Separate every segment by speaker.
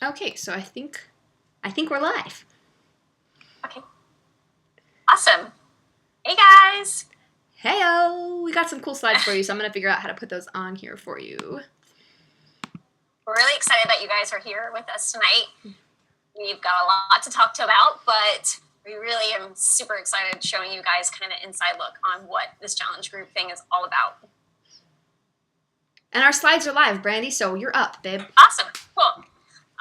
Speaker 1: Okay, so I think we're live.
Speaker 2: Okay. Awesome. Hey guys.
Speaker 1: Heyo! We got some cool slides for you, so I'm gonna figure out how to put those on here for you.
Speaker 2: We're really excited that you guys are here with us tonight. We've got a lot to talk to about, but we really am super excited showing you guys kind of an inside look on what this challenge group thing is all about.
Speaker 1: And our slides are live, Brandy, so you're up, babe.
Speaker 2: Awesome. Cool.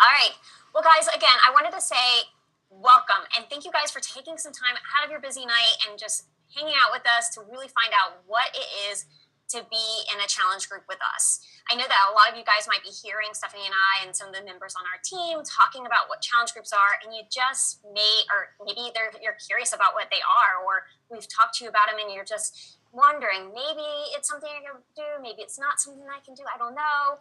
Speaker 2: All right. Well, guys, again, I wanted to say welcome and thank you guys for taking some time out of your busy night and just hanging out with us to really find out what it is to be in a challenge group with us. I know that a lot of you guys might be hearing Stephanie and I and some of the members on our team talking about what challenge groups are, and you just maybe you're curious about what they are, or we've talked to you about them and you're just wondering, maybe it's something I can do, maybe it's not something I can do, I don't know.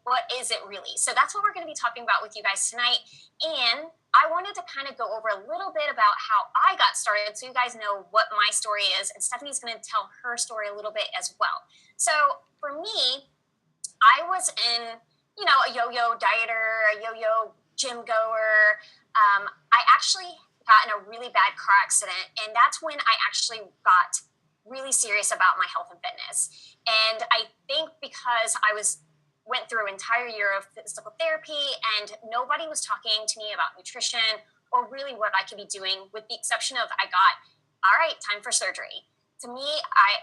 Speaker 2: What is it really? So that's what we're going to be talking about with you guys tonight. And I wanted to kind of go over a little bit about how I got started so you guys know what my story is. And Stephanie's going to tell her story a little bit as well. So for me, I was in, a yo-yo dieter, a yo-yo gym goer. I actually got in a really bad car accident. And that's when I actually got really serious about my health and fitness. And I think because I went through an entire year of physical therapy and nobody was talking to me about nutrition or really what I could be doing, with the exception of all right, time for surgery. To me,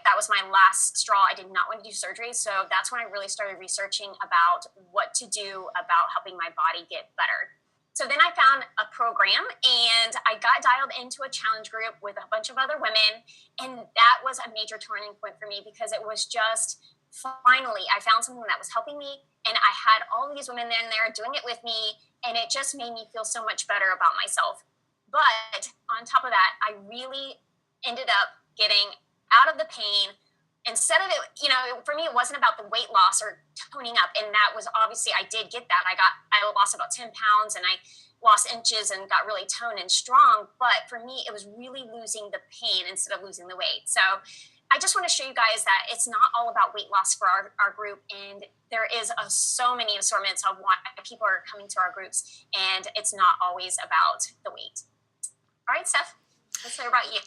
Speaker 2: that was my last straw. I did not want to do surgery. So that's when I really started researching about what to do about helping my body get better. So then I found a program and I got dialed into a challenge group with a bunch of other women. And that was a major turning point for me because it was just, finally, I found something that was helping me, and I had all these women in there doing it with me, and it just made me feel so much better about myself. But on top of that, I really ended up getting out of the pain. Instead of it, for me, it wasn't about the weight loss or toning up, and that was obviously, I did get that. I lost about 10 pounds, and I lost inches and got really toned and strong. But for me, it was really losing the pain instead of losing the weight. So I just want to show you guys that it's not all about weight loss for our group. And there is so many assortments of why people are coming to our groups. And it's not always about the weight. All right, Steph, let's hear about you.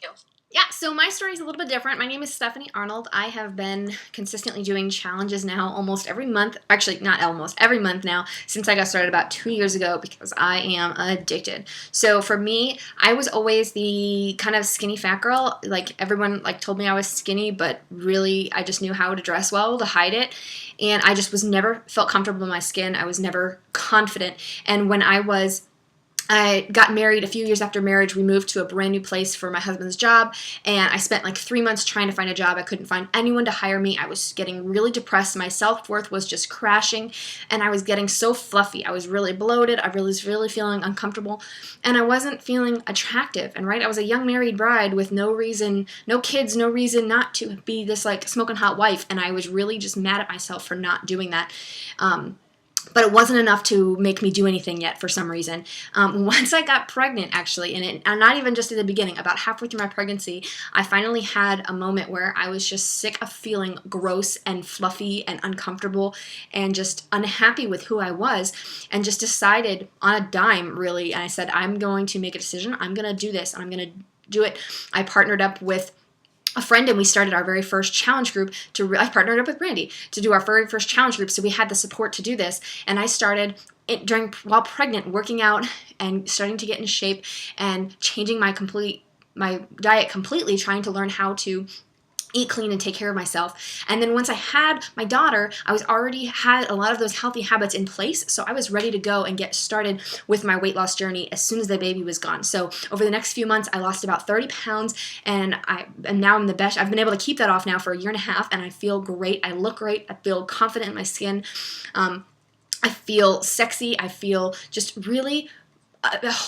Speaker 1: Yeah, so my story is a little bit different. My name is Stephanie Arnold. I have been consistently doing challenges now almost every month. Actually, not almost, every month now since I got started about 2 years ago because I am addicted. So for me, I was always the kind of skinny fat girl. Like everyone told me I was skinny, but really I just knew how to dress well to hide it. And I just never felt comfortable in my skin. I was never confident. And when I got married. A few years after marriage, we moved to a brand new place for my husband's job, and I spent 3 months trying to find a job. I couldn't find anyone to hire me. I was getting really depressed. My self-worth was just crashing, and I was getting so fluffy. I was really bloated. I was really feeling uncomfortable, and I wasn't feeling attractive. And I was a young married bride with no reason, no kids, no reason not to be this smoking hot wife, and I was really just mad at myself for not doing that. But it wasn't enough to make me do anything yet for some reason. Once I got pregnant, actually, and not even just at the beginning, about halfway through my pregnancy, I finally had a moment where I was just sick of feeling gross and fluffy and uncomfortable and just unhappy with who I was, and just decided on a dime, really, and I said, I'm going to make a decision. I'm going to do this, and I'm going to do it. I partnered up with a friend and we started our very first challenge group. I partnered up with Brandy to do our very first challenge group, so we had the support to do this. And I started while pregnant, working out and starting to get in shape and changing my diet completely, trying to learn how to eat clean and take care of myself. And then once I had my daughter, I was already had a lot of those healthy habits in place, so I was ready to go and get started with my weight loss journey as soon as the baby was gone. So over the next few months, I lost about 30 pounds, and now I'm the best. I've been able to keep that off now for a year and a half, and I feel great. I look great. I feel confident in my skin. I feel sexy. I feel just really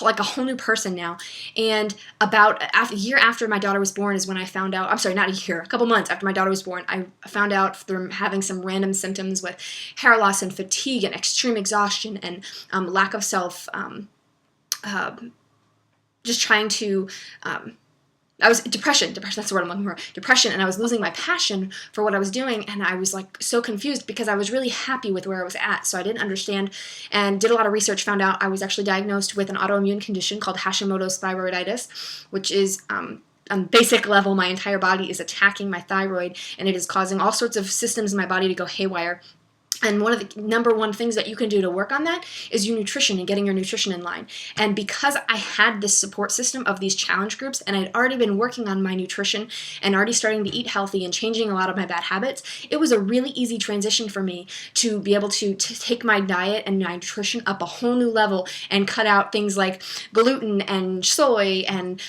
Speaker 1: like a whole new person now. And about a year after my daughter was born is when I found out, I'm sorry, not a year, a couple months after my daughter was born, I found out through having some random symptoms with hair loss and fatigue and extreme exhaustion and lack of self, just trying to I was depression, that's the word I'm looking for, depression, and I was losing my passion for what I was doing, and I was like so confused because I was really happy with where I was at, so I didn't understand, and did a lot of research, found out I was actually diagnosed with an autoimmune condition called Hashimoto's thyroiditis, which is, on basic level, my entire body is attacking my thyroid, and it is causing all sorts of systems in my body to go haywire. And one of the number one things that you can do to work on that is your nutrition and getting your nutrition in line. And because I had this support system of these challenge groups, and I'd already been working on my nutrition and already starting to eat healthy and changing a lot of my bad habits, it was a really easy transition for me to be able to take my diet and my nutrition up a whole new level and cut out things like gluten and soy and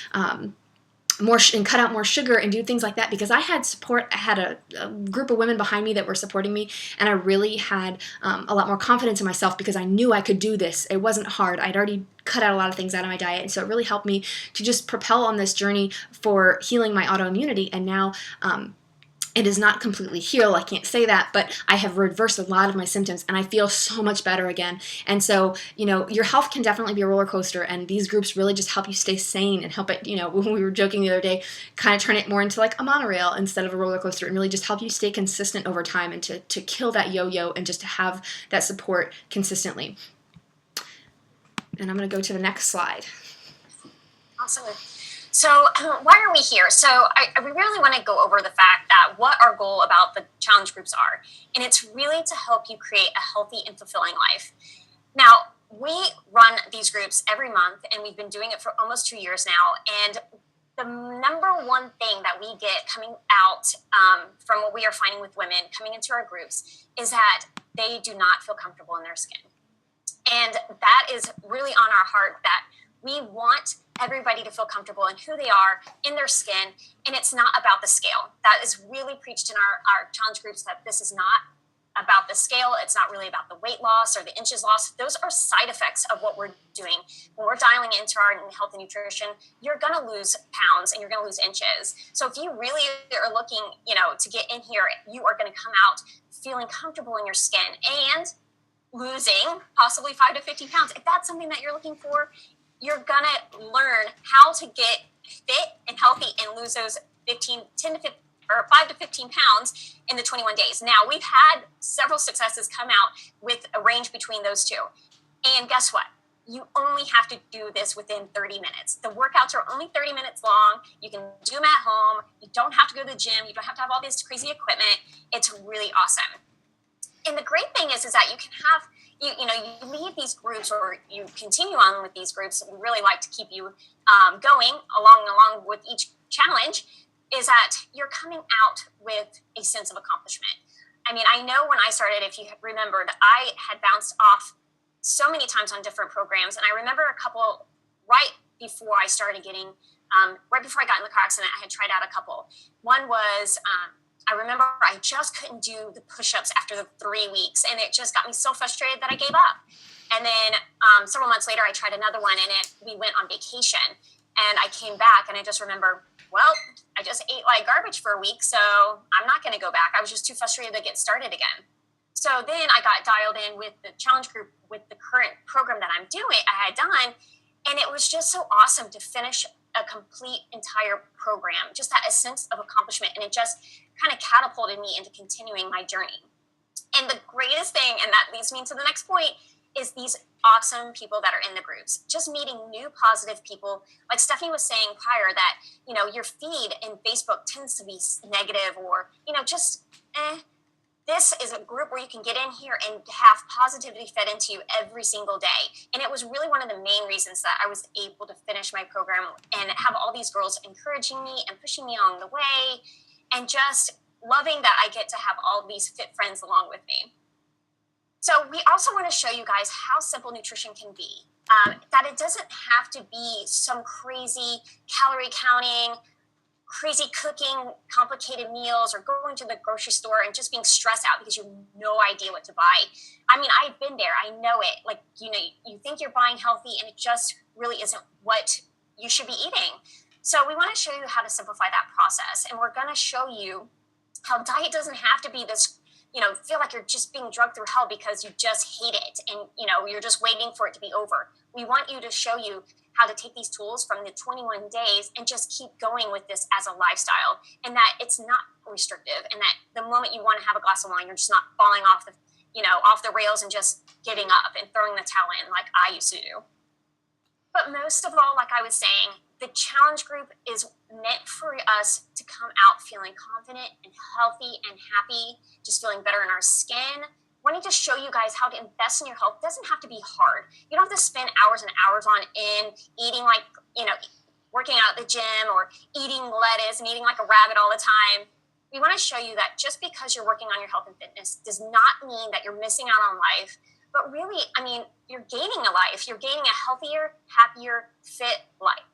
Speaker 1: and cut out more sugar and do things like that, because I had support. I had a group of women behind me that were supporting me, and I really had a lot more confidence in myself because I knew I could do this. It wasn't hard. I'd already cut out a lot of things out of my diet, and so it really helped me to just propel on this journey for healing my autoimmunity. And now it is not completely healed, I can't say that, but I have reversed a lot of my symptoms and I feel so much better again. And so, your health can definitely be a roller coaster, and these groups really just help you stay sane and help it, when we were joking the other day, kind of turn it more into like a monorail instead of a roller coaster, and really just help you stay consistent over time and to kill that yo-yo and just to have that support consistently. And I'm going to go to the next slide.
Speaker 2: Awesome. So why are we here? So I really want to go over the fact that what our goal about the challenge groups are. And it's really to help you create a healthy and fulfilling life. Now, we run these groups every month, and we've been doing it for almost 2 years now. And the number one thing that we get coming out from what we are finding with women coming into our groups is that they do not feel comfortable in their skin. And that is really on our heart, that we want everybody to feel comfortable in who they are, in their skin, and it's not about the scale. That is really preached in our challenge groups, that this is not about the scale. It's not really about the weight loss or the inches lost. Those are side effects of what we're doing. When we're dialing into our health and nutrition, you're going to lose pounds and you're going to lose inches. So if you really are looking, to get in here, you are going to come out feeling comfortable in your skin and losing possibly 5 to 15 pounds. If that's something that you're looking for, you're going to learn how to get fit and healthy and lose those 5 to 15 pounds in the 21 days. Now, we've had several successes come out with a range between those two. And guess what? You only have to do this within 30 minutes. The workouts are only 30 minutes long. You can do them at home. You don't have to go to the gym. You don't have to have all this crazy equipment. It's really awesome. And the great thing is that you can have, you leave these groups or you continue on with these groups. We really like to keep you going along with each challenge, is that you're coming out with a sense of accomplishment. I mean, I know when I started, if you remembered, I had bounced off so many times on different programs. And I remember a couple right before I started getting, right before I got in the car accident, I had tried out a couple. One was, I remember I just couldn't do the push-ups after the 3 weeks, and it just got me so frustrated that I gave up. And then several months later, I tried another one, and we went on vacation. And I came back, and I just remember, well, I just ate like garbage for a week, so I'm not going to go back. I was just too frustrated to get started again. So then I got dialed in with the challenge group with the current program that I had done, and it was just so awesome to finish a complete entire program, just that a sense of accomplishment, and it just kind of catapulted me into continuing my journey. And the greatest thing, and that leads me to the next point, is these awesome people that are in the groups. Just meeting new positive people. Like Stephanie was saying prior, that, your feed in Facebook tends to be negative or, just This is a group where you can get in here and have positivity fed into you every single day. And it was really one of the main reasons that I was able to finish my program and have all these girls encouraging me and pushing me along the way, and just loving that I get to have all these fit friends along with me. So we also want to show you guys how simple nutrition can be, that it doesn't have to be some crazy calorie counting, crazy cooking, complicated meals, or going to the grocery store and just being stressed out because you have no idea what to buy. I mean, I've been there. I know it. Like, you think you're buying healthy and it just really isn't what you should be eating. So we want to show you how to simplify that process. And we're going to show you how diet doesn't have to be this feel like you're just being drugged through hell because you just hate it and, you're just waiting for it to be over. We want you to show you how to take these tools from the 21 days and just keep going with this as a lifestyle, and that it's not restrictive, and that the moment you want to have a glass of wine, you're just not falling off the rails and just giving up and throwing the towel in like I used to do. But most of all, like I was saying, the challenge group is meant for us to come out feeling confident and healthy and happy, just feeling better in our skin. Wanting to show you guys how to invest in your health doesn't have to be hard. You don't have to spend hours and hours on eating like, working out at the gym or eating lettuce and eating like a rabbit all the time. We want to show you that just because you're working on your health and fitness does not mean that you're missing out on life. But really, you're gaining a life. You're gaining a healthier, happier, fit life.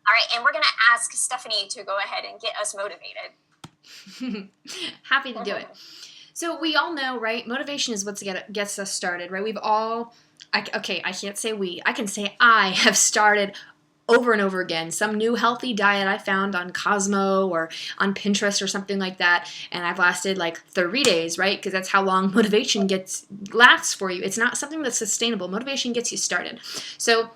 Speaker 2: All right, and we're going to ask Stephanie to go ahead and get us motivated.
Speaker 1: Happy to do it. So we all know, right, motivation is what gets us started, right? I can't say we. I can say I have started over and over again some new healthy diet I found on Cosmo or on Pinterest or something like that, and I've lasted like 30 days, right? Because that's how long motivation lasts for you. It's not something that's sustainable. Motivation gets you started. So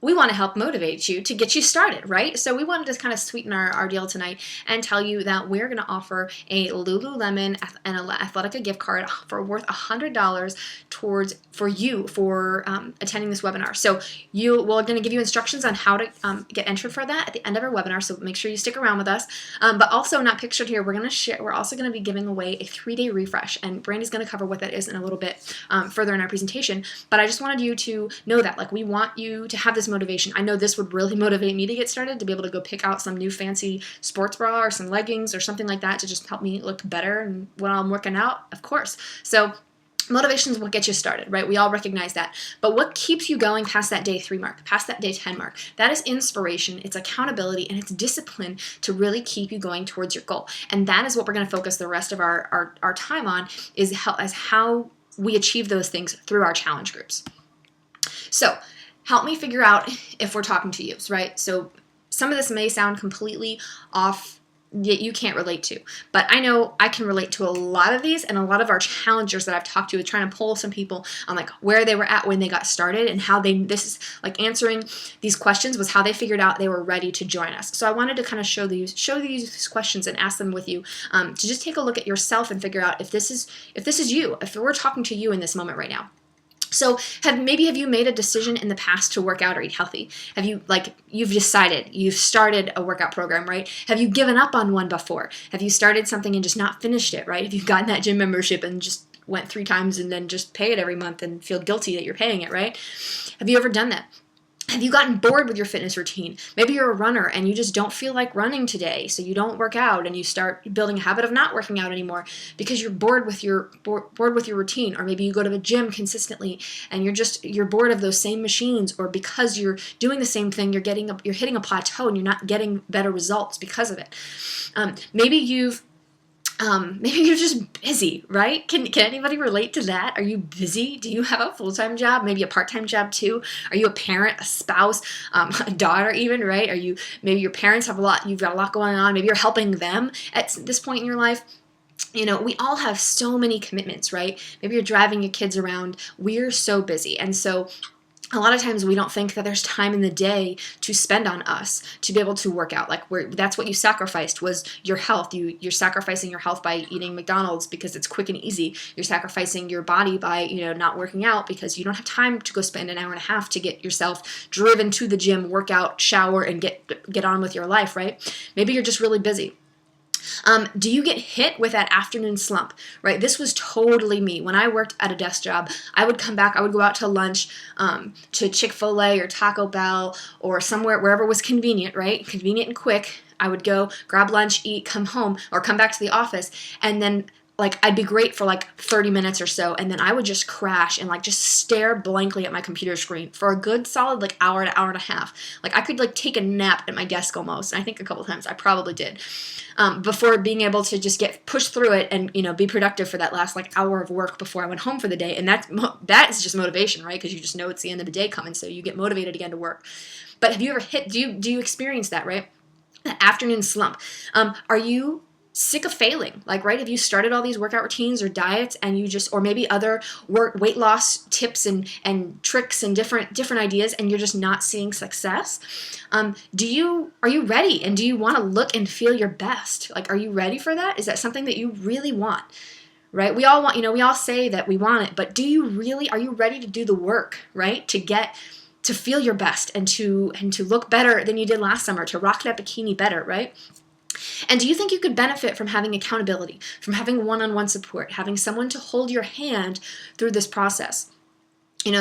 Speaker 1: we want to help motivate you to get you started, right? So we wanted to kind of sweeten our deal tonight and tell you that we're going to offer a Lululemon and an Athletica gift card worth $100 for attending this webinar. So we're going to give you instructions on how to get entered for that at the end of our webinar. So make sure you stick around with us. But also not pictured here, we're also going to be giving away a 3-day refresh, and Brandy's going to cover what that is in a little bit further in our presentation. But I just wanted you to know that, like, we want you to have this motivation. I know this would really motivate me to get started, to be able to go pick out some new fancy sports bra or some leggings or something like that to just help me look better and when I'm working out, of course. So motivation is what gets you started, right? We all recognize that. But what keeps you going past that day 3 mark, past that day 10 mark? That is inspiration, it's accountability, and it's discipline to really keep you going towards your goal. And that is what we're going to focus the rest of our time on, is how we achieve those things through our challenge groups. So help me figure out if we're talking to you, right? So some of this may sound completely off that you can't relate to, but I know I can relate to a lot of these, and a lot of our challengers that I've talked to, trying to pull some people on like where they were at when they got started and how this is like answering these questions was how they figured out they were ready to join us. So I wanted to kind of show these questions and ask them with you, to just take a look at yourself and figure out if this is you, if we're talking to you in this moment right now. So have you made a decision in the past to work out or eat healthy? You've decided, you've started a workout program, right? Have you given up on one before? Have you started something and just not finished it, right? Have you gotten that gym membership and just went 3 times and then just pay it every month and feel guilty that you're paying it, right? Have you ever done that? Have you gotten bored with your fitness routine? Maybe you're a runner and you just don't feel like running today, so you don't work out and you start building a habit of not working out anymore because you're bored with your routine. Or maybe you go to the gym consistently and you're bored of those same machines, or because you're doing the same thing, you're hitting a plateau and you're not getting better results because of it. Maybe you're just busy, right? Can anybody relate to that? Are you busy? Do you have a full-time job? Maybe a part-time job too? Are you a parent, a spouse, a daughter even, right? Maybe your parents you've got a lot going on. Maybe you're helping them at this point in your life. We all have so many commitments, right? Maybe you're driving your kids around. We're so busy. And so a lot of times we don't think that there's time in the day to spend on us to be able to work out. That's what you sacrificed, was your health. You're sacrificing your health by eating McDonald's because it's quick and easy. You're sacrificing your body by, not working out because you don't have time to go spend an hour and a half to get yourself driven to the gym, work out, shower, and get on with your life, right? Maybe you're just really busy. Do you get hit with that afternoon slump, right? This was totally me. When I worked at a desk job, I would come back, I would go out to lunch, to Chick-fil-A or Taco Bell or somewhere, wherever was convenient, right? Convenient and quick. I would go grab lunch, eat, come home, or come back to the office, and then I'd be great for 30 minutes or so, and then I would just crash and just stare blankly at my computer screen for a good solid hour to hour and a half. I could take a nap at my desk almost, and I think a couple times I probably did, before being able to just get pushed through it and be productive for that last hour of work before I went home for the day. And that is just motivation, right? Because you just know it's the end of the day coming, so you get motivated again to work. But have you ever do you experience that, right? That afternoon slump? Are you sick of failing? Like, right, have you started all these workout routines or diets and you just, or maybe other weight loss tips and tricks and different ideas, and you're just not seeing success? Are you ready, and do you want to look and feel your best? Like, are you ready for that? Is that something that you really want? Right? We all want, we all say that we want it, but are you ready to do the work, right? To feel your best and to look better than you did last summer, to rock that bikini better, right? And do you think you could benefit from having accountability, from having one-on-one support, having someone to hold your hand through this process?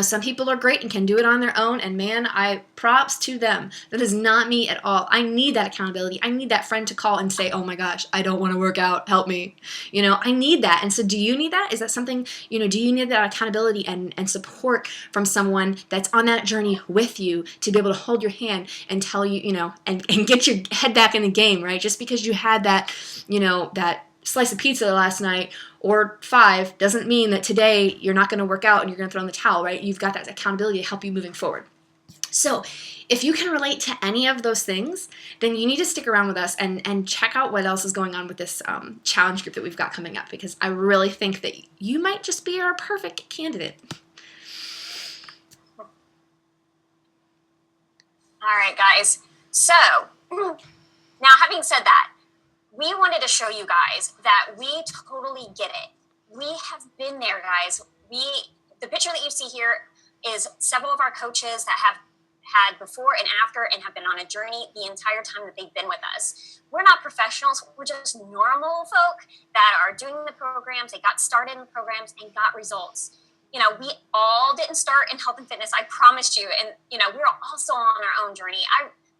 Speaker 1: Some people are great and can do it on their own, and man, I props to them. That is not me at all. I need that accountability. I need that friend to call and say, oh my gosh, I don't want to work out, help me. I need that. And so do you need that? Is that something, do you need that accountability and support from someone that's on that journey with you to be able to hold your hand and tell you, and get your head back in the game, right? Just because you had that, that slice of pizza last night or 5 doesn't mean that today you're not going to work out and you're going to throw in the towel, right? You've got that accountability to help you moving forward. So if you can relate to any of those things, then you need to stick around with us and check out what else is going on with this challenge group that we've got coming up, because I really think that you might just be our perfect candidate.
Speaker 2: All right, guys. So now, having said that, we wanted to show you guys that we totally get it. We have been there, guys. The picture that you see here is several of our coaches that have had before and after and have been on a journey the entire time that they've been with us. We're not professionals. We're just normal folk that are doing the programs. They got started in the programs and got results. We all didn't start in health and fitness, I promised you. And, we were also on our own journey.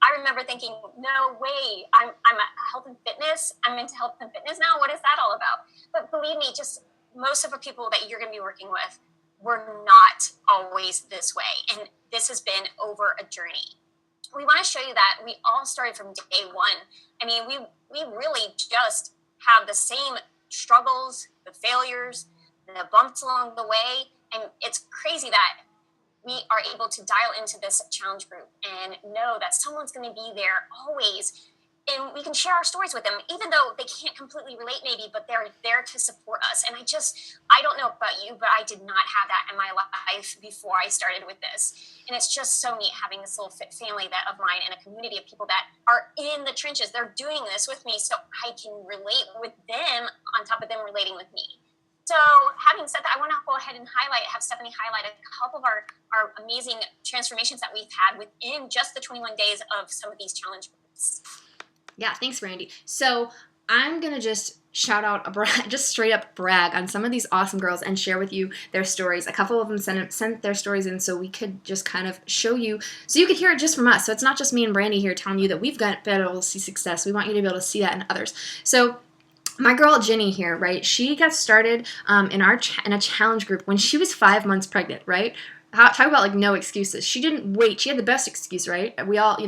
Speaker 2: I remember thinking, no way, I'm a health and fitness. I'm into health and fitness now. What is that all about? But believe me, just most of the people that you're going to be working with were not always this way. And this has been over a journey. We want to show you that we all started from day one. I mean, we really just have the same struggles, the failures, the bumps along the way. And it's crazy that we are able to dial into this challenge group and know that someone's going to be there always. And we can share our stories with them, even though they can't completely relate maybe, but they're there to support us. And I don't know about you, but I did not have that in my life before I started with this. And it's just so neat having this little family of mine and a community of people that are in the trenches. They're doing this with me so I can relate with them on top of them relating with me. So having said that, I want to go ahead and have Stephanie highlight a couple of our amazing transformations that we've had within just the 21 days of some of these challenge groups.
Speaker 1: Yeah, thanks, Randy. So I'm going to just shout out, just straight up brag on some of these awesome girls and share with you their stories. A couple of them sent their stories in so we could just kind of show you, so you could hear it just from us. So it's not just me and Brandy here telling you that we've been able to see success. We want you to be able to see that in others. So my girl Ginny here, right? She got started in a challenge group when she was 5 months pregnant, right? Talk about like no excuses. She didn't wait. She had the best excuse, right? We all,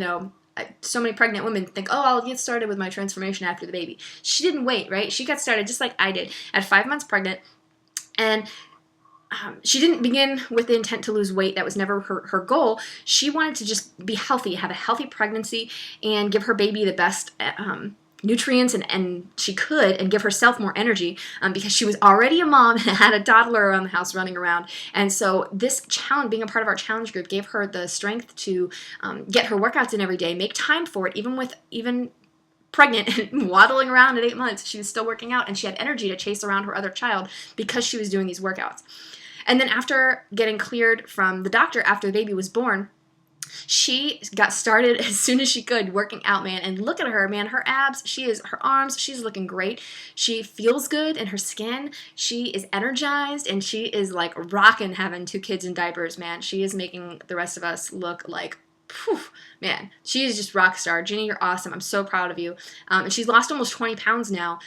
Speaker 1: so many pregnant women think, oh, I'll get started with my transformation after the baby. She didn't wait, right? She got started just like I did at 5 months pregnant, and she didn't begin with the intent to lose weight. That was never her goal. She wanted to just be healthy, have a healthy pregnancy, and give her baby the best nutrients and she could, and give herself more energy because she was already a mom and had a toddler around the house running around. And so this challenge, being a part of our challenge group, gave her the strength to get her workouts in every day, make time for it, even pregnant and waddling around at 8 months. She was still working out, and she had energy to chase around her other child because she was doing these workouts. And then after getting cleared from the doctor after the baby was born, she got started as soon as she could working out, man. And look at her, man. Her abs, her arms, she's looking great. She feels good in her skin. She is energized, and she is like rocking having 2 kids in diapers, man. She is making the rest of us look like, whew, man. She is just rock star. Ginny, you're awesome. I'm so proud of you. And she's lost almost 20 pounds now.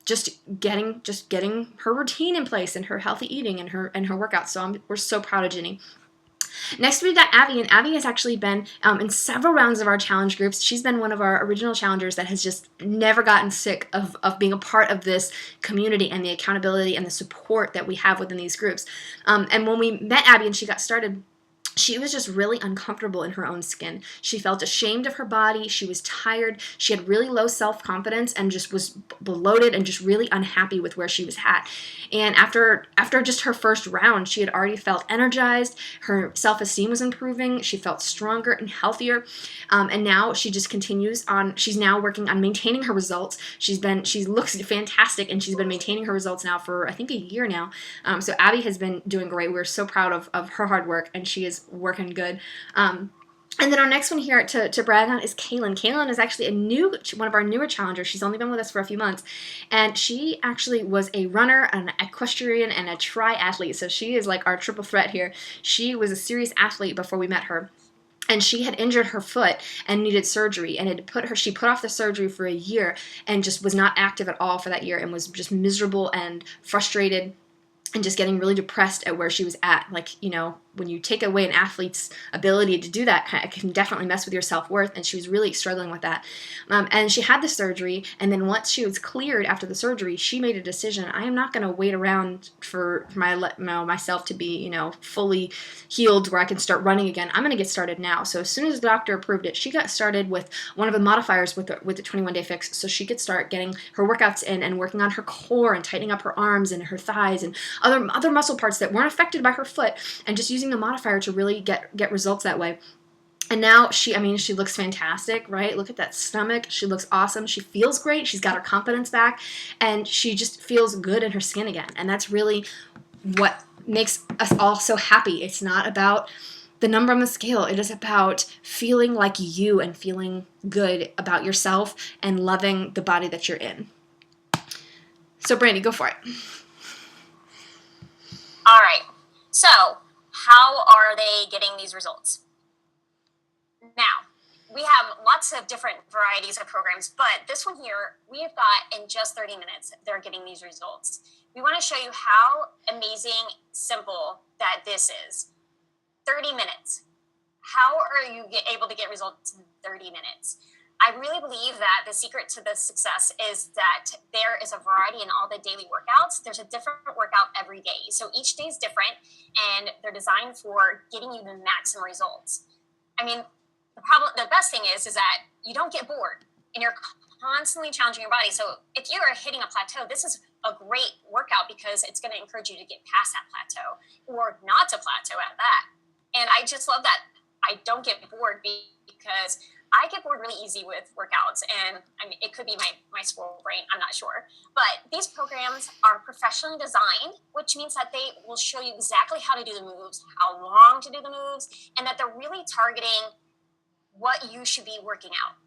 Speaker 1: Just getting her routine in place and her healthy eating and her workouts. So we're so proud of Ginny. Next, we've got Abby, and Abby has actually been in several rounds of our challenge groups. She's been one of our original challengers that has just never gotten sick of being a part of this community and the accountability and the support that we have within these groups. And when we met Abby and she got started, she was just really uncomfortable in her own skin. She felt ashamed of her body. She was tired. She had really low self-confidence and just was bloated and just really unhappy with where she was at. And after just her first round, she had already felt energized. Her self-esteem was improving. She felt stronger and healthier. And now she just continues on. She's now working on maintaining her results. She looks fantastic, and she's been maintaining her results now for, I think, a year now. So Abby has been doing great. We're so proud of her hard work, and she is working good. And then our next one here to brag on is Kaylin. Kaylin is actually one of our newer challengers. She's only been with us for a few months, and she actually was a runner, an equestrian, and a triathlete. So she is like our triple threat here. She was a serious athlete before we met her. And she had injured her foot and needed surgery, and she put off the surgery for a year and just was not active at all for that year and was just miserable and frustrated and just getting really depressed at where she was at. Like, when you take away an athlete's ability to do that, it can definitely mess with your self-worth, and she was really struggling with that. And she had the surgery, and then once she was cleared after the surgery, she made a decision: I am not going to wait around for myself to be, fully healed where I can start running again. I'm going to get started now. So as soon as the doctor approved it, she got started with one of the modifiers with the 21-day fix, so she could start getting her workouts in and working on her core and tightening up her arms and her thighs and other muscle parts that weren't affected by her foot, and just using the modifier to really get results that way. And now she looks fantastic, right? Look at that stomach. She looks awesome. She feels great. She's got her confidence back, and she just feels good in her skin again. And that's really what makes us all so happy. It's not about the number on the scale. It is about feeling like you and feeling good about yourself and loving the body that you're in. So Brandy, go for it.
Speaker 2: All right. So how are they getting these results? Now, we have lots of different varieties of programs, but this one here, we have got in just 30 minutes, they're getting these results. We want to show you how amazing, simple that this is. 30 minutes. How are you able to get results in 30 minutes? I really believe that the secret to this success is that there is a variety in all the daily workouts. There's a different workout every day. So each day is different, and they're designed for getting you the maximum results. The best thing is that you don't get bored, and you're constantly challenging your body. So if you are hitting a plateau, this is a great workout because it's going to encourage you to get past that plateau, or not to plateau at that. And I just love that I don't get bored, because I get bored really easy with workouts, and it could be my squirrel brain, I'm not sure. But these programs are professionally designed, which means that they will show you exactly how to do the moves, how long to do the moves, and that they're really targeting what you should be working out.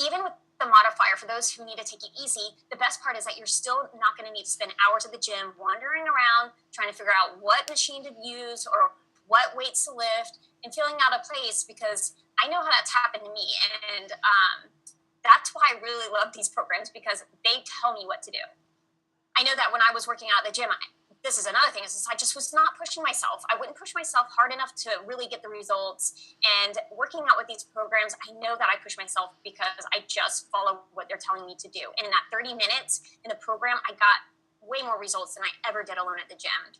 Speaker 2: Even with the modifier, for those who need to take it easy, the best part is that you're still not going to need to spend hours at the gym wandering around trying to figure out what machine to use or what weights to lift and feeling out of place, because I know how that's happened to me. And that's why I really love these programs, because they tell me what to do. I know that when I was working out at the gym, this is another thing, is I just was not pushing myself. I wouldn't push myself hard enough to really get the results. And working out with these programs, I know that I push myself because I just follow what they're telling me to do. And in that 30 minutes in the program, I got way more results than I ever did alone at the gym.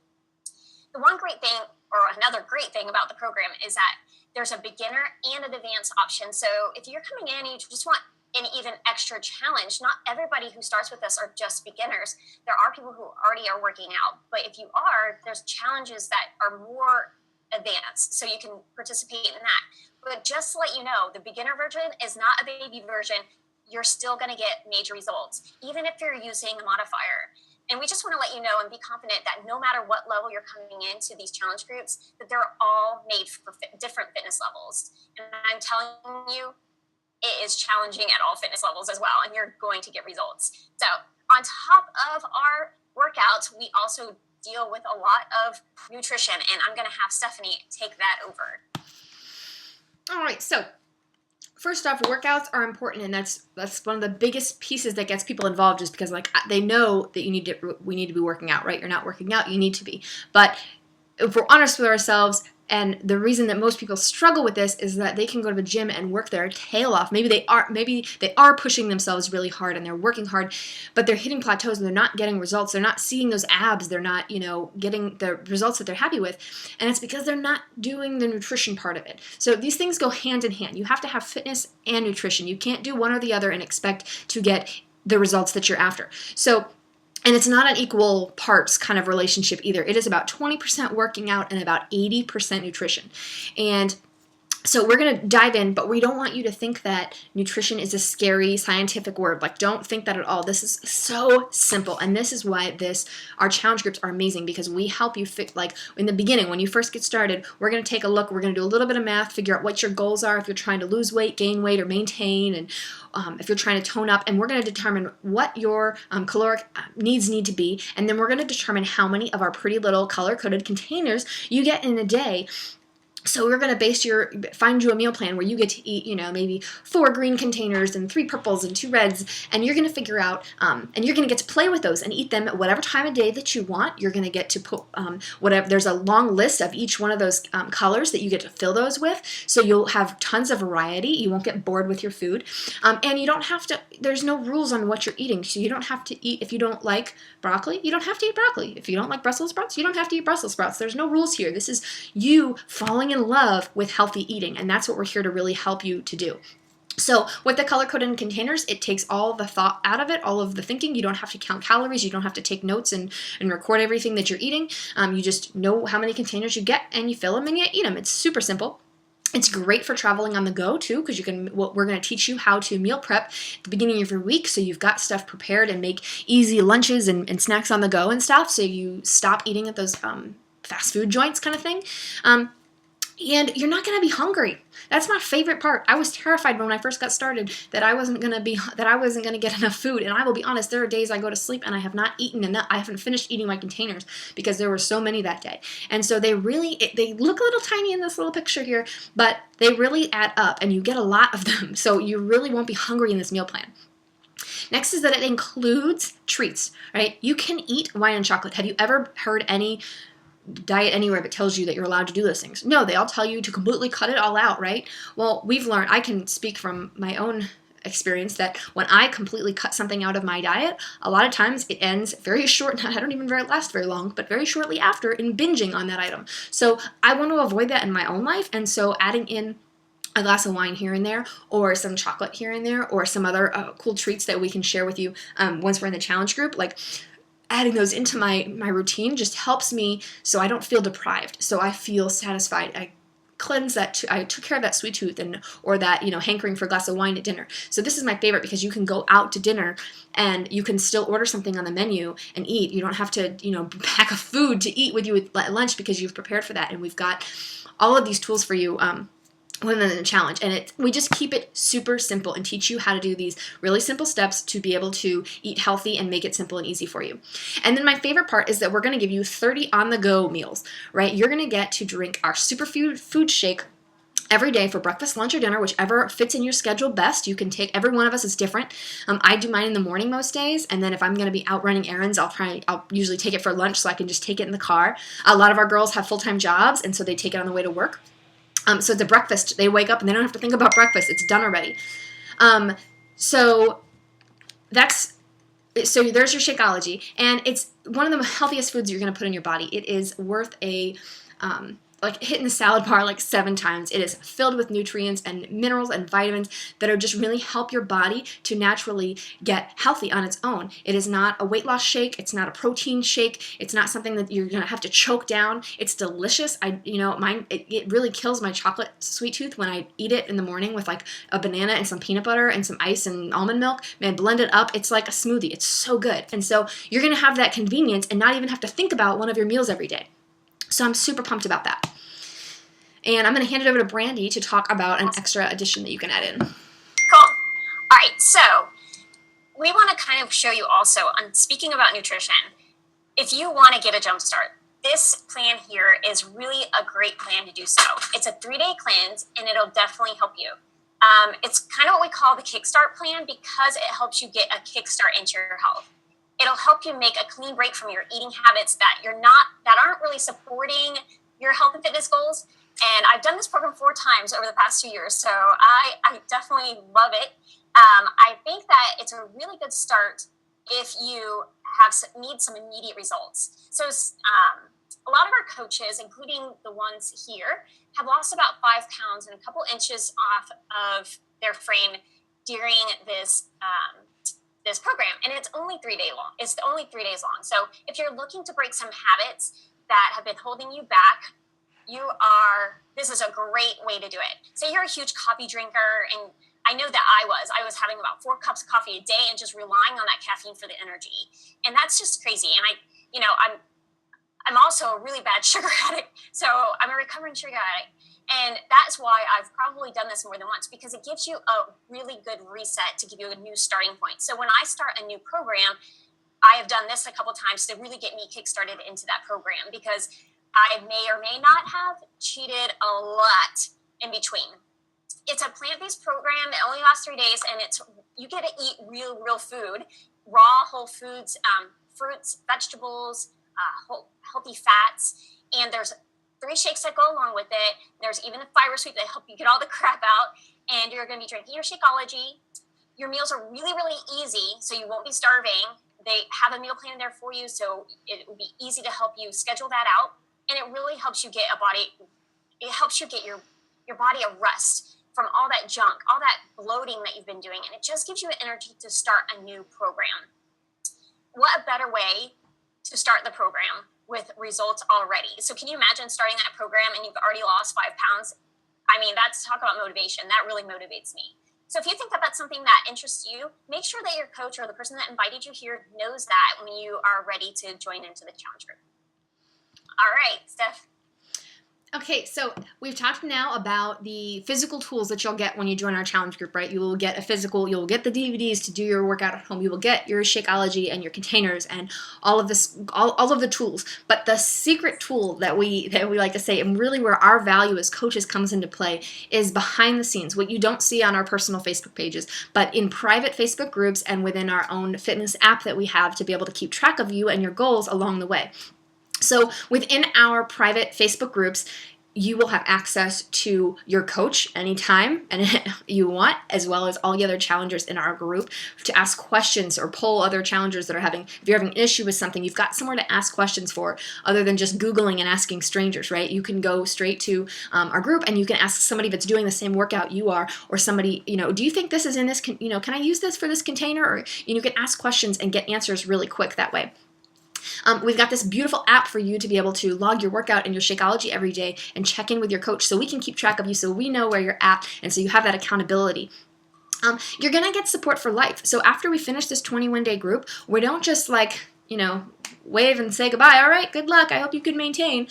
Speaker 2: The one great thing, or another great thing about the program, is that there's a beginner and an advanced option. So if you're coming in and you just want an even extra challenge, not everybody who starts with us are just beginners. There are people who already are working out. But if you are, there's challenges that are more advanced, so you can participate in that. But just to let you know, the beginner version is not a baby version. You're still going to get major results, even if you're using a modifier. And we just want to let you know and be confident that no matter what level you're coming into these challenge groups, that they're all made for different fitness levels. And I'm telling you, it is challenging at all fitness levels as well, and you're going to get results. So on top of our workouts, we also deal with a lot of nutrition, and I'm going to have Stephanie take that over.
Speaker 1: All right, so first off, workouts are important, and that's one of the biggest pieces that gets people involved, just because they know that we need to be working out, right? You're not working out, you need to be. But if we're honest with ourselves, And the reason that most people struggle with this is that they can go to the gym and work their tail off. Maybe they are pushing themselves really hard and they're working hard, but they're hitting plateaus and they're not getting results. They're not seeing those abs. They're not, getting the results that they're happy with. And it's because they're not doing the nutrition part of it. So these things go hand in hand. You have to have fitness and nutrition. You can't do one or the other and expect to get the results that you're after. So, and it's not an equal parts kind of relationship either. It is about 20% working out and about 80% nutrition. And so we're going to dive in, but we don't want you to think that nutrition is a scary scientific word. Like, don't think that at all. This is so simple. And this is why our challenge groups are amazing, because we help you like in the beginning, when you first get started, we're going to take a look. We're going to do a little bit of math, figure out what your goals are. If you're trying to lose weight, gain weight, or maintain, and if you're trying to tone up, and we're going to determine what your caloric needs need to be. And then we're going to determine how many of our pretty little color-coded containers you get in a day. So we're going to find you a meal plan where you get to eat, maybe 4 green containers and 3 purples and 2 reds, and you're going to figure out, and you're going to get to play with those and eat them at whatever time of day that you want. You're going to get to put whatever. There's a long list of each one of those colors that you get to fill those with, so you'll have tons of variety. You won't get bored with your food, and you don't have to. There's no rules on what you're eating, so you don't have to eat. If you don't like broccoli, you don't have to eat broccoli. If you don't like Brussels sprouts, you don't have to eat Brussels sprouts. There's no rules here. This is you falling in love with healthy eating, and that's what we're here to really help you to do. So with the color-coded containers, it takes all the thought out of it, all of the thinking. You don't have to count calories. You don't have to take notes and record everything that you're eating. You just know how many containers you get, and you fill them and you eat them. It's super simple. It's great for traveling on the go too, because we're going to teach you how to meal prep at the beginning of your week, so you've got stuff prepared and make easy lunches and snacks on the go and stuff, so you stop eating at those fast food joints kind of thing. And you're not going to be hungry. That's my favorite part. I was terrified when I first got started that I wasn't going to get enough food. And I will be honest, there are days I go to sleep and I have not eaten enough. I haven't finished eating my containers because there were so many that day. And so they look a little tiny in this little picture here, but they really add up and you get a lot of them. So you really won't be hungry in this meal plan. Next is that it includes treats, right? You can eat wine and chocolate. Have you ever heard any diet anywhere that tells you that you're allowed to do those things? No, they all tell you to completely cut it all out, right? Well, we've learned, I can speak from my own experience, that when I completely cut something out of my diet, a lot of times it ends very short, I don't even last very long, but very shortly after, in binging on that item. So I want to avoid that in my own life, and so adding in a glass of wine here and there, or some chocolate here and there, or some other cool treats that we can share with you once we're in the challenge group, like adding those into my routine just helps me so I don't feel deprived, so I feel satisfied. I cleanse that, I took care of that sweet tooth or that hankering for a glass of wine at dinner. So this is my favorite, because you can go out to dinner and you can still order something on the menu and eat. You don't have to pack a food to eat with you at lunch because you've prepared for that. And we've got all of these tools for you within the challenge, and we just keep it super simple and teach you how to do these really simple steps to be able to eat healthy and make it simple and easy for you. And then my favorite part is that we're going to give you 30 on-the-go meals, right? You're going to get to drink our superfood food shake every day for breakfast, lunch, or dinner, whichever fits in your schedule best. You can take, every one of us is different. I do mine in the morning most days, and then if I'm going to be out running errands, I'll usually take it for lunch so I can just take it in the car. A lot of our girls have full-time jobs, and so they take it on the way to work. So it's a breakfast. They wake up and they don't have to think about breakfast. It's done already. So there's your Shakeology, and it's one of the healthiest foods you're going to put in your body. It is worth hitting the salad bar 7 times. It is filled with nutrients and minerals and vitamins that are just really help your body to naturally get healthy on its own. It is not a weight loss shake. It's not a protein shake. It's not something that you're going to have to choke down. It's delicious. It really kills my chocolate sweet tooth when I eat it in the morning with a banana and some peanut butter and some ice and almond milk. Man, blend it up. It's like a smoothie. It's so good. And so you're going to have that convenience and not even have to think about one of your meals every day. So I'm super pumped about that. And I'm going to hand it over to Brandy to talk about an extra addition that you can add in.
Speaker 2: Cool. All right, so we want to kind of show you also, on speaking about nutrition, if you want to get a jump start, this plan here is really a great plan to do so. It's a 3-day cleanse, and it'll definitely help you. It's kind of what we call the Kickstart plan, because it helps you get a kickstart into your health. It'll help you make a clean break from your eating habits that aren't really supporting your health and fitness goals, And I've done this program 4 times over the past 2 years, so I definitely love it. I think that it's a really good start if you need some immediate results. So a lot of our coaches, including the ones here, have lost about 5 pounds and a couple inches off of their frame during this this program, and it's only 3 days long. It's only 3 days long. So if you're looking to break some habits that have been holding you back, this is a great way to do it. Say you're a huge coffee drinker, and I know that I was having about 4 cups of coffee a day and just relying on that caffeine for the energy. And that's just crazy. And I'm also a really bad sugar addict. So I'm a recovering sugar addict. And that's why I've probably done this more than once, because it gives you a really good reset to give you a new starting point. So when I start a new program, I have done this a couple times to really get me kickstarted into that program, because I may or may not have cheated a lot in between. It's a plant-based program. It only lasts 3 days, and you get to eat real food, raw, whole foods, fruits, vegetables, healthy fats, and there's 3 shakes that go along with it. There's even a fiber sweep that help you get all the crap out, and you're going to be drinking your Shakeology. Your meals are really easy, so you won't be starving. They have a meal plan there for you, so it will be easy to help you schedule that out, and it really helps you get your body a rest from all that junk, all that bloating that you've been doing, and it just gives you energy to start a new program. What a better way to start the program with results already. So can you imagine starting that program and you've already lost 5 pounds? I mean, talk about motivation. That really motivates me. So if you think that that's something that interests you, make sure that your coach or the person that invited you here knows that when you are ready to join into the challenge group. All right, Steph.
Speaker 1: Okay, so we've talked now about the physical tools that you'll get when you join our challenge group, right? You will get you'll get the DVDs to do your workout at home. You will get your Shakeology and your containers and all of this, all of the tools. But the secret tool that we like to say, and really where our value as coaches comes into play, is behind the scenes, what you don't see on our personal Facebook pages, but in private Facebook groups and within our own fitness app that we have to be able to keep track of you and your goals along the way. So within our private Facebook groups, you will have access to your coach anytime and you want, as well as all the other challengers in our group, to ask questions or poll other challengers that are if you're having an issue with something, you've got somewhere to ask questions for other than just Googling and asking strangers, right? You can go straight to our group and you can ask somebody that's doing the same workout you are, or somebody, do you think this is in this, can I use this for this container? Or you can ask questions and get answers really quick that way. We've got this beautiful app for you to be able to log your workout and your Shakeology every day and check in with your coach so we can keep track of you, so we know where you're at, and so you have that accountability. You're going to get support for life. So after we finish this 21-day group, we don't just wave and say goodbye. All right, good luck. I hope you can maintain.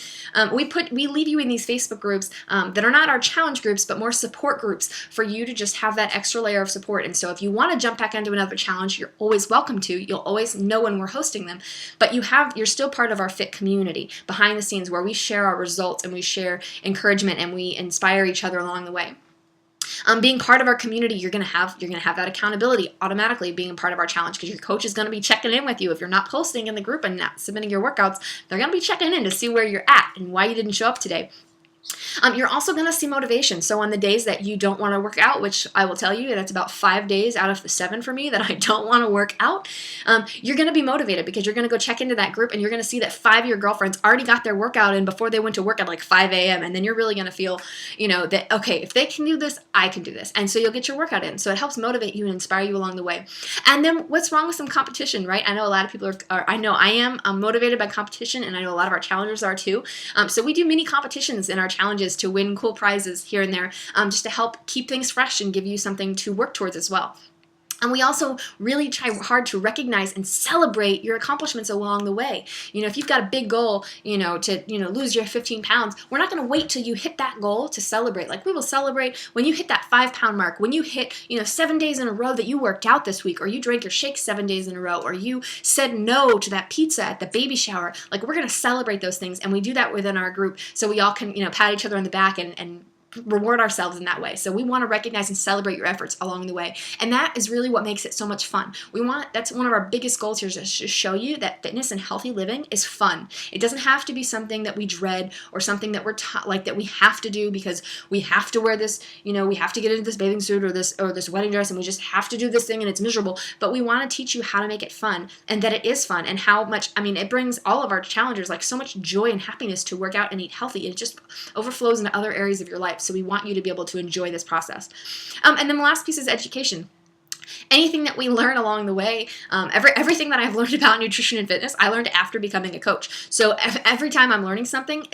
Speaker 1: We leave you in these Facebook groups that are not our challenge groups, but more support groups for you to just have that extra layer of support. And so if you want to jump back into another challenge, you're always welcome to. You'll always know when we're hosting them. But you're still part of our fit community behind the scenes, where we share our results and we share encouragement and we inspire each other along the way. Being part of our community, you're gonna have that accountability automatically being a part of our challenge, because your coach is gonna be checking in with you. If you're not posting in the group and not submitting your workouts, they're gonna be checking in to see where you're at and why you didn't show up today. You're also going to see motivation. So on the days that you don't want to work out, which I will tell you, that's about 5 days out of the 7 for me that I don't want to work out, you're going to be motivated because you're going to go check into that group and you're going to see that 5 of your girlfriends already got their workout in before they went to work at 5 a.m. And then you're really going to feel, that, okay, if they can do this, I can do this. And so you'll get your workout in. So it helps motivate you and inspire you along the way. And then what's wrong with some competition, right? I know a lot of people I know I am motivated by competition, and I know a lot of our challengers are too. So we do mini competitions in our challenges to win cool prizes here and there, just to help keep things fresh and give you something to work towards as well. And we also really try hard to recognize and celebrate your accomplishments along the way. If you've got a big goal, to lose your 15 pounds, we're not going to wait till you hit that goal to celebrate. We will celebrate when you hit that 5-pound mark, when you hit, 7 days in a row that you worked out this week, or you drank your shake 7 days in a row, or you said no to that pizza at the baby shower. We're going to celebrate those things, and we do that within our group so we all can, pat each other on the back and reward ourselves in that way. So we want to recognize and celebrate your efforts along the way. And that is really what makes it so much fun. That's one of our biggest goals here, is to show you that fitness and healthy living is fun. It doesn't have to be something that we dread or something that we're taught, like that we have to do because we have to wear this, we have to get into this bathing suit or this wedding dress, and we just have to do this thing and it's miserable. But we want to teach you how to make it fun, and that it is fun, and how much, it brings all of our challengers like so much joy and happiness to work out and eat healthy. It just overflows into other areas of your life. So we want you to be able to enjoy this process. And then the last piece is education. Anything that we learn along the way, everything that I've learned about nutrition and fitness, I learned after becoming a coach. So every time I'm learning something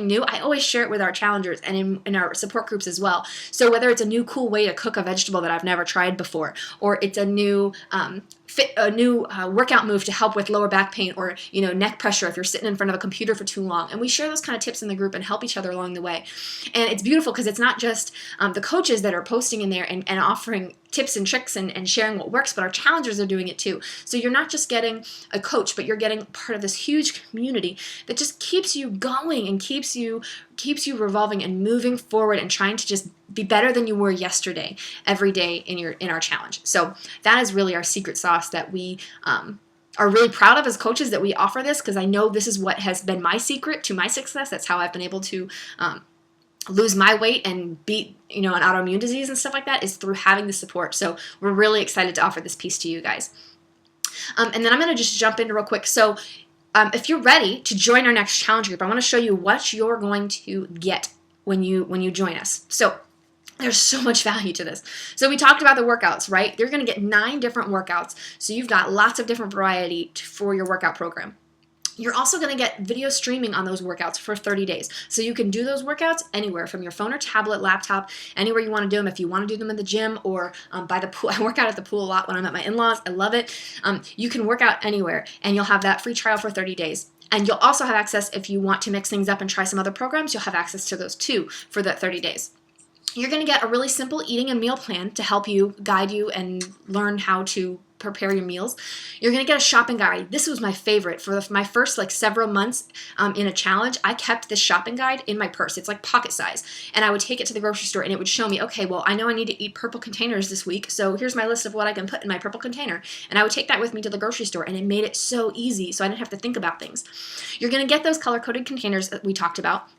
Speaker 1: new, I always share it with our challengers and in our support groups as well. So whether it's a new cool way to cook a vegetable that I've never tried before, or it's a new workout move to help with lower back pain or neck pressure if you're sitting in front of a computer for too long, and we share those kind of tips in the group and help each other along the way. And it's beautiful because it's not just the coaches that are posting in there and offering tips and tricks and sharing what works, but our challengers are doing it too. So you're not just getting a coach, but you're getting part of this huge community that just keeps you going and keeps you revolving and moving forward and trying to just be better than you were yesterday every day in our challenge. So that is really our secret sauce that we are really proud of as coaches, that we offer this, because I know this is what has been my secret to my success. That's how I've been able to lose my weight and beat an autoimmune disease and stuff like that, is through having the support. So we're really excited to offer this piece to you guys. And then I'm going to just jump into real quick. So if you're ready to join our next challenge group, I want to show you what you're going to get when you join us. So there's so much value to this. So we talked about the workouts, right? You're going to get 9 different workouts. So you've got lots of different variety for your workout program. You're also going to get video streaming on those workouts for 30 days. So you can do those workouts anywhere, from your phone or tablet, laptop, anywhere you want to do them. If you want to do them in the gym or by the pool. I work out at the pool a lot when I'm at my in-laws. I love it. You can work out anywhere, and you'll have that free trial for 30 days. And you'll also have access, if you want to mix things up and try some other programs, you'll have access to those too for that 30 days. You're going to get a really simple eating and meal plan to help you, guide you, and learn how to prepare your meals. You're going to get a shopping guide. This was my favorite. For my first several months in a challenge, I kept this shopping guide in my purse. It's like pocket size. And I would take it to the grocery store, and it would show me, okay, well, I know I need to eat purple containers this week, so here's my list of what I can put in my purple container. And I would take that with me to the grocery store, and it made it so easy, so I didn't have to think about things. You're going to get those color-coded containers that we talked about.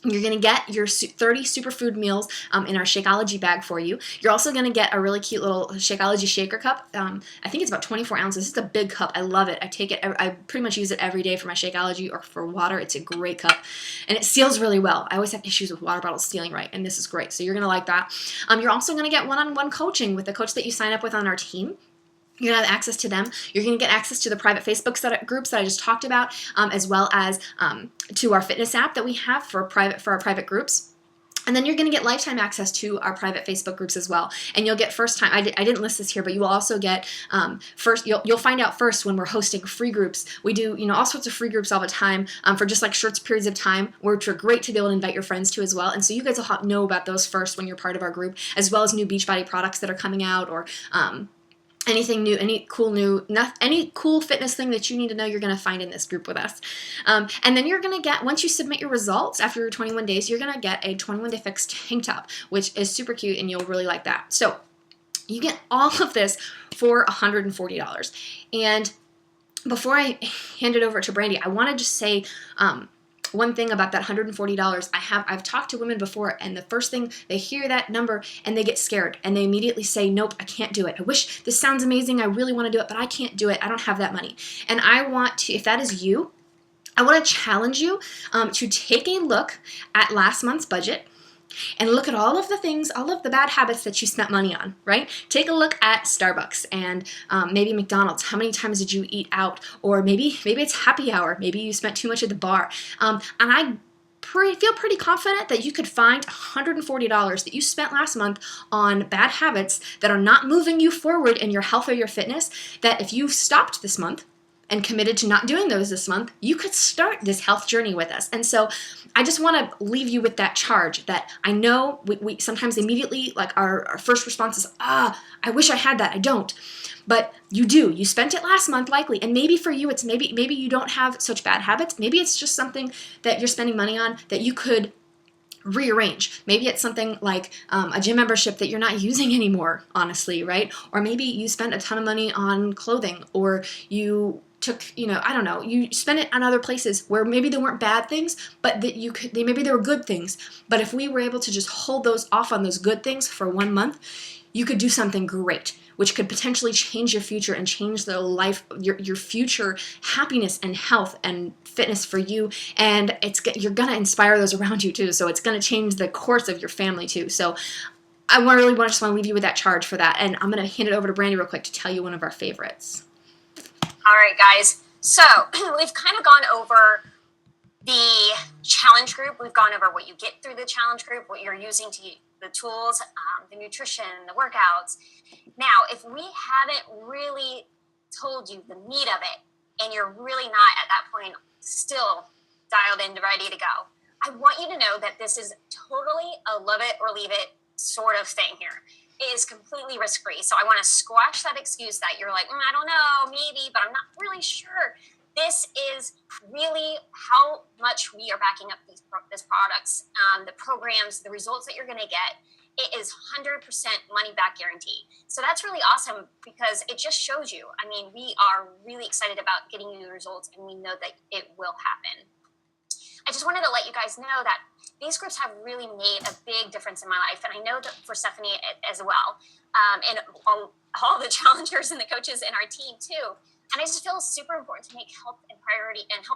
Speaker 1: You're going to get your 30 superfood meals in our Shakeology bag for you. You're also going to get a really cute little Shakeology shaker cup. I think it's about 24 ounces. It's a big cup. I love it. I take it. I pretty much use it every day for my Shakeology or for water. It's a great cup. And it seals really well. I always have issues with water bottles sealing right, and this is great. So you're going to like that. You're also going to get one-on-one coaching with the coach that you sign up with on our team. You're going to have access to them. You're going to get access to the private Facebook groups that I just talked about, as well as to our fitness app that we have for our private groups. And then you're going to get lifetime access to our private Facebook groups as well. And you'll get first time, I didn't list this here, but you will also get first, you'll find out first when we're hosting free groups. We do, all sorts of free groups all the time for just short periods of time, which are great to be able to invite your friends to as well. And so you guys will know about those first when you're part of our group, as well as new Beachbody products that are coming out, or anything new, any cool fitness thing that you need to know, you're going to find in this group with us. And then you're going to get, once you submit your results after your 21 days, you're going to get a 21 Day Fix tank top, which is super cute, and you'll really like that. So you get all of this for $140. And before I hand it over to Brandy, I want to just say one thing about that $140. I've talked to women before, and the first thing, they hear that number and they get scared, and they immediately say, nope, I can't do it. I wish, this sounds amazing, I really want to do it, but I can't do it. I don't have that money. And I want to, if that is you, I want to challenge you to take a look at last month's budget and look at all of the things, all of the bad habits that you spent money on, right? Take a look at Starbucks and maybe McDonald's. How many times did you eat out? Or maybe it's happy hour. Maybe you spent too much at the bar. And I feel pretty confident that you could find $140 that you spent last month on bad habits that are not moving you forward in your health or your fitness, that if you stopped this month and committed to not doing those this month, you could start this health journey with us. And so I just want to leave you with that charge that I know we sometimes immediately, our first response is, I wish I had that. I don't. But you do. You spent it last month likely. And maybe for you, it's maybe you don't have such bad habits. Maybe it's just something that you're spending money on that you could rearrange. Maybe it's something like a gym membership that you're not using anymore, honestly, right? Or maybe you spent a ton of money on clothing, or you took, I don't know, you spent it on other places where maybe they weren't bad things, but that maybe they were good things. But if we were able to just hold those off on those good things for 1 month, you could do something great, which could potentially change your future and change the life, your future happiness and health and fitness for you. And you're gonna inspire those around you too. So it's gonna change the course of your family too. So I just want to leave you with that charge for that. And I'm gonna hand it over to Brandy real quick to tell you one of our favorites.
Speaker 2: All right, guys. So we've kind of gone over the challenge group. We've gone over what you get through the challenge group, what you're using the tools, the nutrition, the workouts. Now, if we haven't really told you the meat of it, and you're really not at that point still dialed in, ready to go, I want you to know that this is totally a love it or leave it sort of thing here. It is completely risk-free. So I want to squash that excuse that you're like, I don't know, maybe, but I'm not really sure. This is really how much we are backing up these products, the programs, the results that you're going to get. It is 100% money back guarantee. So that's really awesome because it just shows you. I mean, we are really excited about getting you the results, and we know that it will happen. I just wanted to let you guys know that these groups have really made a big difference in my life. And I know that for Stephanie as well, and all the challengers and the coaches in our team too. And I just feel it's super important to make health and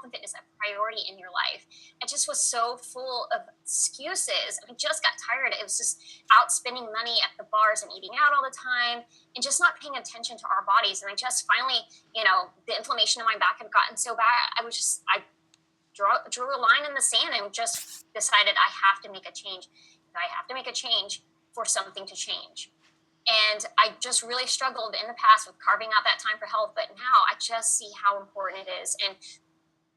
Speaker 2: fitness a priority in your life. I just was so full of excuses. I just got tired. It was just out spending money at the bars and eating out all the time and just not paying attention to our bodies. And I just finally, the inflammation in my back had gotten so bad. I drew a line in the sand and just decided I have to make a change. I have to make a change for something to change. And I just really struggled in the past with carving out that time for health. But now I just see how important it is and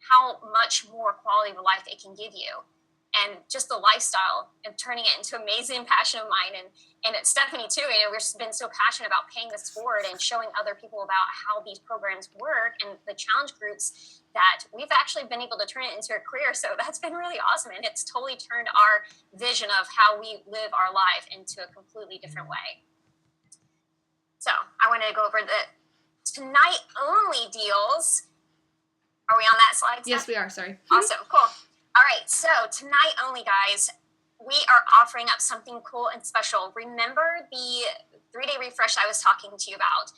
Speaker 2: how much more quality of life it can give you. And just the lifestyle and turning it into amazing passion of mine. And it's Stephanie too. We've been so passionate about paying this forward and showing other people about how these programs work and the challenge groups that we've actually been able to turn it into a career. So that's been really awesome. And it's totally turned our vision of how we live our life into a completely different way. So I want to go over the tonight only deals. Are we on that slide?
Speaker 1: Yes, we are. Sorry.
Speaker 2: Awesome. Cool. All right. So tonight only, guys, we are offering up something cool and special. Remember the 3-day refresh I was talking to you about?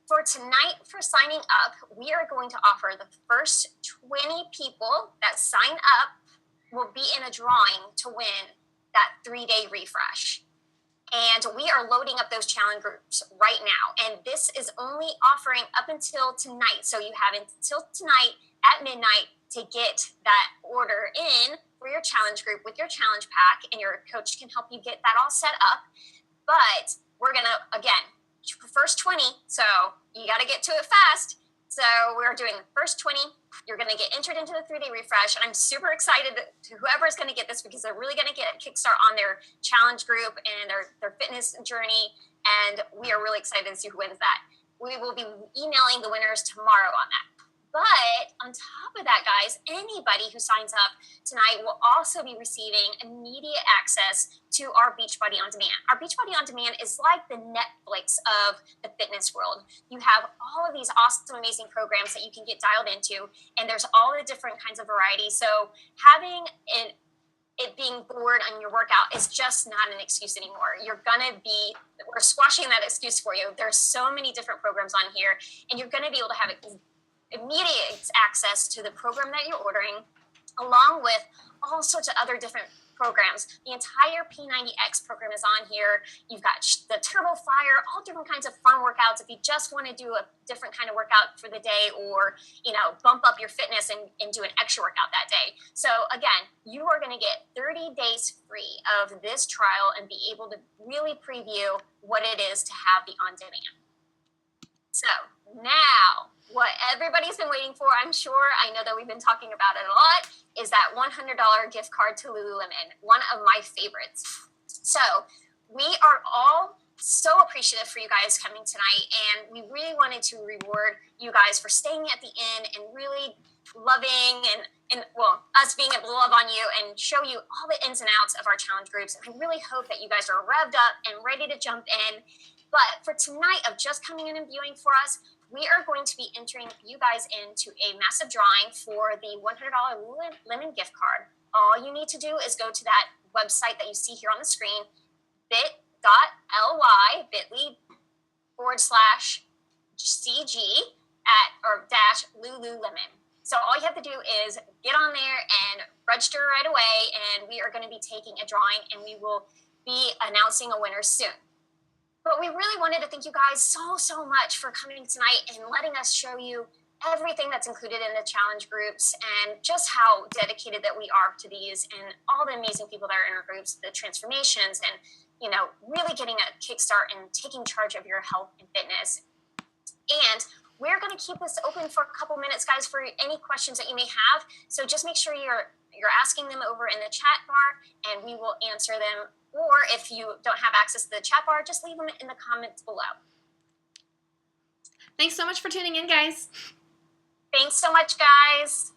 Speaker 2: For tonight, for signing up, we are going to offer the first 20 people that sign up will be in a drawing to win that 3-day refresh. And we are loading up those challenge groups right now. And this is only offering up until tonight. So you have until tonight at midnight to get that order in for your challenge group with your challenge pack. And your coach can help you get that all set up. But we're going to, again, first 20. So you got to get to it fast. So we're doing the first 20. You're going to get entered into the 3-day refresh. And I'm super excited to whoever's going to get this because they're really going to get a kickstart on their challenge group and their fitness journey. And we are really excited to see who wins that. We will be emailing the winners tomorrow on that. But on top of that, guys, anybody who signs up tonight will also be receiving immediate access to our Beachbody On Demand. Our Beachbody On Demand is like the Netflix of the fitness world. You have all of these awesome, amazing programs that you can get dialed into, and there's all the different kinds of variety. So having it being bored on your workout is just not an excuse anymore. We're squashing that excuse for you. There's so many different programs on here, and you're going to be able to have immediate access to the program that you're ordering, along with all sorts of other different programs. The entire P90X program is on here. You've got the Turbo Fire, all different kinds of fun workouts. If you just want to do a different kind of workout for the day, or bump up your fitness and do an extra workout that day. So again, you are going to get 30 days free of this trial and be able to really preview what it is to have the on demand. So now, what everybody's been waiting for, I'm sure, I know that we've been talking about it a lot, is that $100 gift card to Lululemon, one of my favorites. So we are all so appreciative for you guys coming tonight, and we really wanted to reward you guys for staying at the end and really loving and us being able to love on you and show you all the ins and outs of our challenge groups. And I really hope that you guys are revved up and ready to jump in. But for tonight of just coming in and viewing for us, we are going to be entering you guys into a massive drawing for the $100 Lululemon gift card. All you need to do is go to that website that you see here on the screen, bit.ly/CG dash Lululemon. So all you have to do is get on there and register right away, and we are going to be taking a drawing, and we will be announcing a winner soon. But we really wanted to thank you guys so much for coming tonight and letting us show you everything that's included in the challenge groups and just how dedicated that we are to these and all the amazing people that are in our groups, the transformations, and really getting a kickstart and taking charge of your health and fitness. And we're going to keep this open for a couple minutes, guys, for any questions that you may have. So just make sure you're asking them over in the chat bar, and we will answer them. Or if you don't have access to the chat bar, just leave them in the comments below.
Speaker 1: Thanks so much for tuning in, guys.
Speaker 2: Thanks so much, guys.